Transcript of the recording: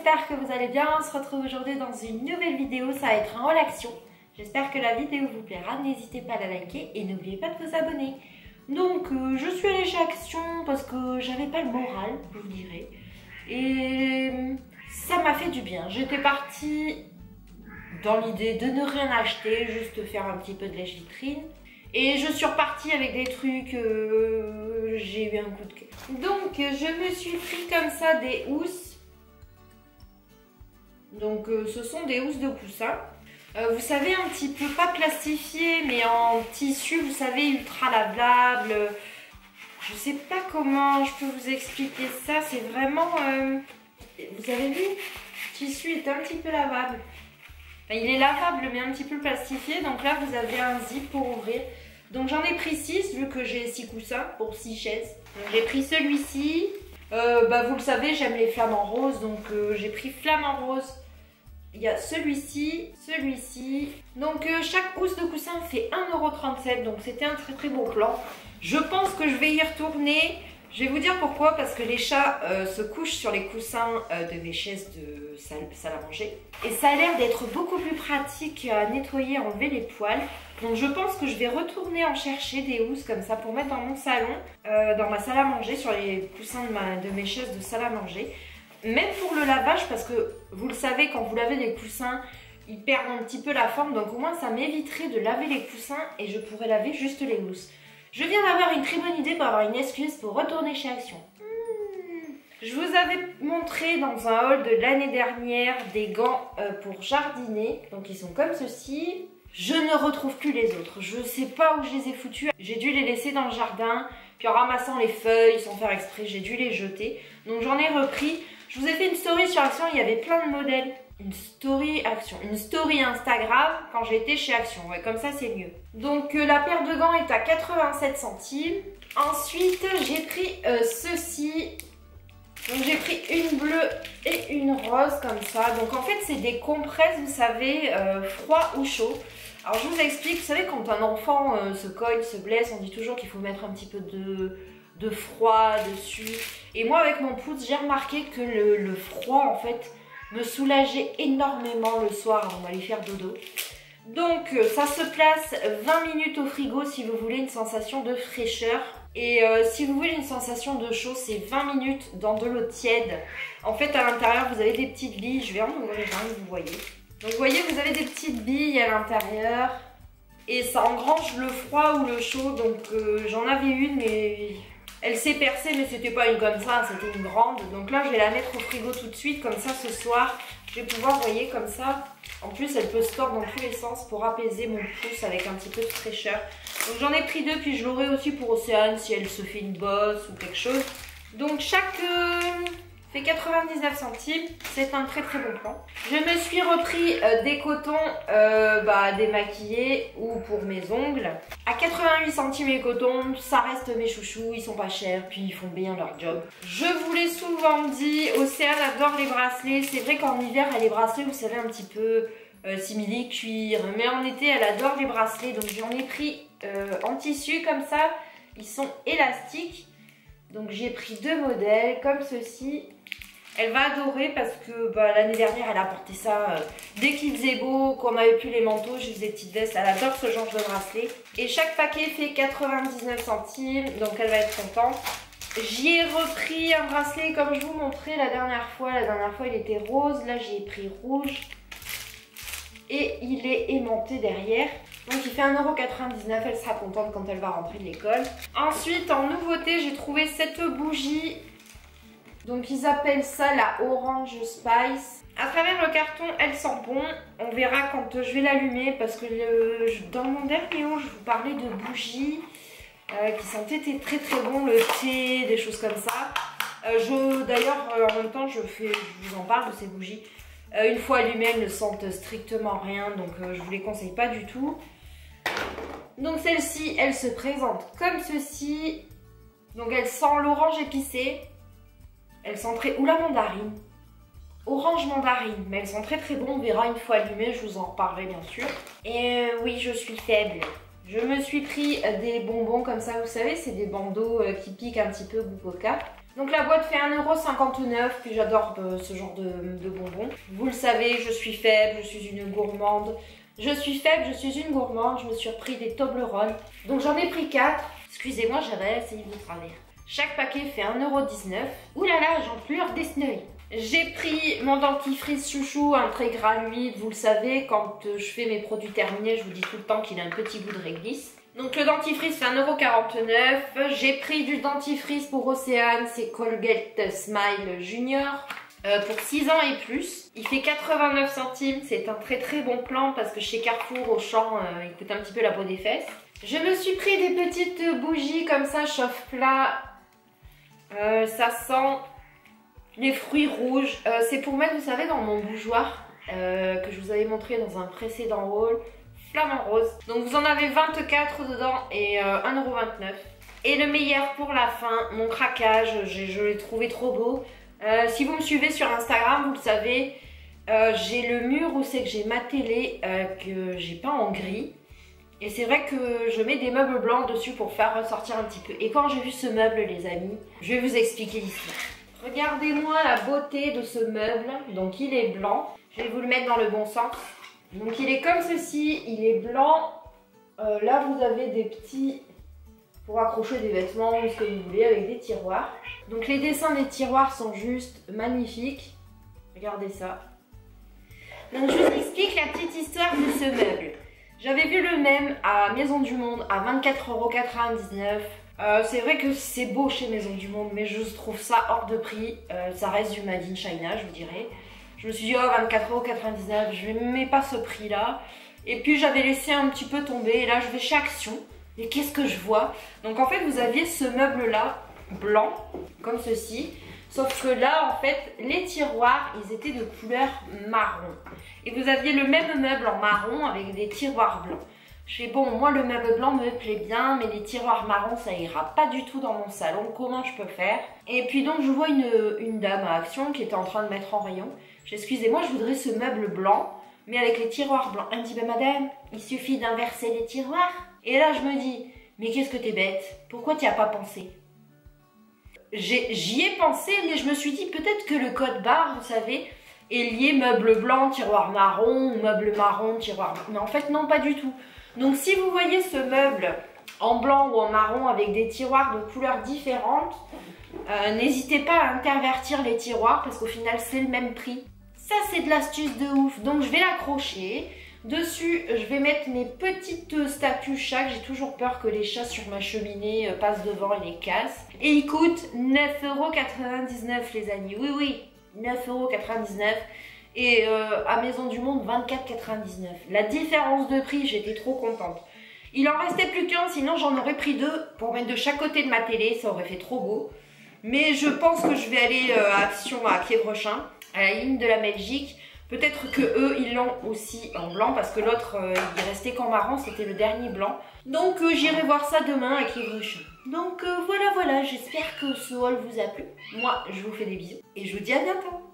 j'espère que vous allez bien. On se retrouve aujourd'hui dans une nouvelle vidéo, ça va être un haul action. J'espère que la vidéo vous plaira, n'hésitez pas à la liker et n'oubliez pas de vous abonner. Donc je suis allée chez Action parce que j'avais pas le moral, vous direz. Et ça m'a fait du bien. J'étais partie dans l'idée de ne rien acheter, juste faire un petit peu de lèche-vitrine. Et je suis repartie avec des trucs, j'ai eu un coup de cœur. Donc je me suis pris comme ça des housses. Donc ce sont des housses de coussin. Vous savez, un petit peu, pas plastifié, mais en tissu, vous savez, ultra lavable. Je sais pas comment je peux vous expliquer ça, c'est vraiment... vous avez vu, le tissu est un petit peu lavable. Enfin, il est lavable, mais un petit peu plastifié. Donc là, vous avez un zip pour ouvrir. Donc j'en ai pris 6, vu que j'ai 6 coussins pour 6 chaises. J'ai pris celui-ci. Vous le savez, j'aime les flamants roses, donc j'ai pris flamant rose. Il y a celui-ci, celui-ci. Donc chaque housse de coussin fait 1,37 €. Donc c'était un très bon plan. Je pense que je vais y retourner. Je vais vous dire pourquoi. Parce que les chats se couchent sur les coussins de mes chaises de salle à manger. Et ça a l'air d'être beaucoup plus pratique à nettoyer, à enlever les poils. Donc je pense que je vais retourner en chercher des housses comme ça pour mettre dans mon salon, dans ma salle à manger, sur les coussins de mes chaises de salle à manger. Même pour le lavage, parce que vous le savez, quand vous lavez des coussins, ils perdent un petit peu la forme. Donc au moins ça m'éviterait de laver les coussins et je pourrais laver juste les housses. Je viens d'avoir une très bonne idée pour avoir une excuse pour retourner chez Action. Je vous avais montré dans un haul de l'année dernière des gants pour jardiner. Donc ils sont comme ceci. Je ne retrouve plus les autres. Je ne sais pas où je les ai foutus. J'ai dû les laisser dans le jardin. Puis en ramassant les feuilles, sans faire exprès, j'ai dû les jeter. Donc j'en ai repris. Je vous ai fait une story sur Action. Il y avait plein de modèles. Une story Action. Une story Instagram quand j'étais chez Action. Ouais, comme ça, c'est mieux. Donc la paire de gants est à 87 centimes. Ensuite, j'ai pris ceci. Donc j'ai pris une bleue et une rose comme ça. Donc en fait, c'est des compresses, vous savez, froid ou chaud. Alors je vous explique, vous savez, quand un enfant se cogne, se blesse, on dit toujours qu'il faut mettre un petit peu de froid dessus. Et moi, avec mon pouce, j'ai remarqué que le froid, en fait, me soulageait énormément le soir avant d'aller faire dodo. Donc ça se place 20 minutes au frigo si vous voulez une sensation de fraîcheur. Et si vous voulez une sensation de chaud, c'est 20 minutes dans de l'eau tiède. En fait, à l'intérieur, vous avez des petites billes. Je vais en ouvrir un, vous voyez. Donc vous voyez, vous avez des petites billes à l'intérieur. Et ça engrange le froid ou le chaud. Donc j'en avais une, mais elle s'est percée, mais c'était pas une comme ça, c'était une grande. Donc là, je vais la mettre au frigo tout de suite. Comme ça, ce soir, je vais pouvoir, vous voyez, comme ça. En plus, elle peut se tordre dans tous les sens pour apaiser mon pouce avec un petit peu de fraîcheur. Donc j'en ai pris 2, puis je l'aurai aussi pour Océane si elle se fait une bosse ou quelque chose. Donc chaque fait 99 centimes. C'est un très bon plan. Je me suis repris des cotons démaquillés ou pour mes ongles. À 88 centimes les cotons, ça reste mes chouchous, ils sont pas chers, puis ils font bien leur job. Je vous l'ai souvent dit, Océane adore les bracelets. C'est vrai qu'en hiver, elle a les bracelets, vous savez, un petit peu simili cuir. Mais en été, elle adore les bracelets. Donc j'en ai pris en tissu comme ça. Ils sont élastiques. Donc j'ai pris 2 modèles comme ceci. Elle va adorer parce que l'année dernière, elle a porté ça dès qu'il faisait beau, qu'on n'avait plus les manteaux, je faisais des petites vestes. Elle adore ce genre de bracelet. Et chaque paquet fait 99 centimes, donc elle va être contente. J'y ai repris un bracelet comme je vous montrais la dernière fois. La dernière fois, il était rose. Là, j'ai pris rouge. Et il est aimanté derrière. Donc il fait 1,99 €, elle sera contente quand elle va rentrer de l'école. Ensuite, en nouveauté, j'ai trouvé cette bougie. Donc ils appellent ça la Orange Spice. À travers le carton, elle sent bon. On verra quand je vais l'allumer parce que dans mon dernier haul, je vous parlais de bougies qui sentaient très bon, le thé, des choses comme ça. D'ailleurs, en même temps, je vous en parle de ces bougies. Une fois allumées, elles ne sentent strictement rien, donc je ne vous les conseille pas du tout. Donc celle-ci, elle se présente comme ceci. Donc elle sent l'orange épicé. Elle sent ou la mandarine. Orange mandarine, mais elles sont très bon. On verra une fois allumées, je vous en reparlerai bien sûr. Et oui, je suis faible. Je me suis pris des bonbons comme ça, vous savez, c'est des bandeaux qui piquent un petit peu goût coca. Donc la boîte fait 1,59 €, puis j'adore ce genre de bonbons. Vous le savez, je suis faible, je suis une gourmande. Je suis faible, je suis une gourmande, je me suis repris des Toblerone. Donc j'en ai pris 4. Excusez-moi, j'avais essayé de travers. Chaque paquet fait 1,19 €. Ouh là là, j'en pleure des sneuils. J'ai pris mon dentifrice chouchou, un très granuide. Vous le savez, quand je fais mes produits terminés, je vous dis tout le temps qu'il a un petit goût de réglisse. Donc le dentifrice fait 1,49 €. J'ai pris du dentifrice pour Océane, c'est Colgate Smile Junior. Pour 6 ans et plus. Il fait 89 centimes. C'est un très très bon plan parce que chez Carrefour, Auchan, il coûte un petit peu la peau des fesses. Je me suis pris des petites bougies comme ça, chauffe-plat. Ça sent les fruits rouges. C'est pour mettre, vous savez, dans mon bougeoir que je vous avais montré dans un précédent haul. Flamant rose. Donc vous en avez 24 dedans et 1,29 €. Et le meilleur pour la fin, mon craquage. Je l'ai trouvé trop beau. Si vous me suivez sur Instagram, vous le savez, j'ai le mur où c'est que j'ai ma télé que j'ai peint en gris. Et c'est vrai que je mets des meubles blancs dessus pour faire ressortir un petit peu. Et quand j'ai vu ce meuble, les amis, je vais vous expliquer l'histoire. Regardez-moi la beauté de ce meuble. Donc il est blanc. Je vais vous le mettre dans le bon sens. Donc il est comme ceci, il est blanc. Là vous avez des petits... pour accrocher des vêtements ou ce que vous voulez avec des tiroirs. Donc les dessins des tiroirs sont juste magnifiques. Regardez ça. Donc je vous explique la petite histoire de ce meuble. J'avais vu le même à Maison du Monde à 24,99 €. C'est vrai que c'est beau chez Maison du Monde, mais je trouve ça hors de prix. Ça reste du Made in China, je vous dirais. Je me suis dit, oh 24,99 €, je ne mets pas ce prix là. Et puis j'avais laissé un petit peu tomber. Et là je vais chez Action. Et qu'est-ce que je vois? Donc en fait vous aviez ce meuble là blanc comme ceci, sauf que là en fait les tiroirs ils étaient de couleur marron et vous aviez le même meuble en marron avec des tiroirs blancs. Je fais bon, moi le meuble blanc me plaît bien, mais les tiroirs marrons ça ira pas du tout dans mon salon, comment je peux faire? Et puis donc je vois une dame à Action qui était en train de mettre en rayon. Excusez-moi, je voudrais ce meuble blanc mais avec les tiroirs blancs. Elle me dit, ben madame, il suffit d'inverser les tiroirs. Et là, je me dis, mais qu'est-ce que t'es bête? Pourquoi t'y as pas pensé? J'y ai pensé, mais je me suis dit, peut-être que le code barre, vous savez, est lié meuble blanc, tiroir marron, ou meuble marron, tiroir... Mais en fait, non, pas du tout. Donc, si vous voyez ce meuble en blanc ou en marron avec des tiroirs de couleurs différentes, n'hésitez pas à intervertir les tiroirs, parce qu'au final, c'est le même prix. Ça, c'est de l'astuce de ouf. Donc, je vais l'accrocher. Dessus, je vais mettre mes petites statues chats. J'ai toujours peur que les chats sur ma cheminée passent devant et les cassent. Et il coûte 9,99 € les amis. Oui, oui, 9,99 €. Et à Maison du Monde, 24,99 €. La différence de prix, j'étais trop contente. Il en restait plus qu'un, sinon j'en aurais pris 2 pour mettre de chaque côté de ma télé. Ça aurait fait trop beau. Mais je pense que je vais aller à Action à Quiévrechin, à la ligne de la Belgique. Peut-être que eux ils l'ont aussi en blanc parce que l'autre il restait qu'en marron, c'était le dernier blanc. Donc j'irai voir ça demain à Quiévrechin. Donc voilà, j'espère que ce haul vous a plu. Moi je vous fais des bisous et je vous dis à bientôt.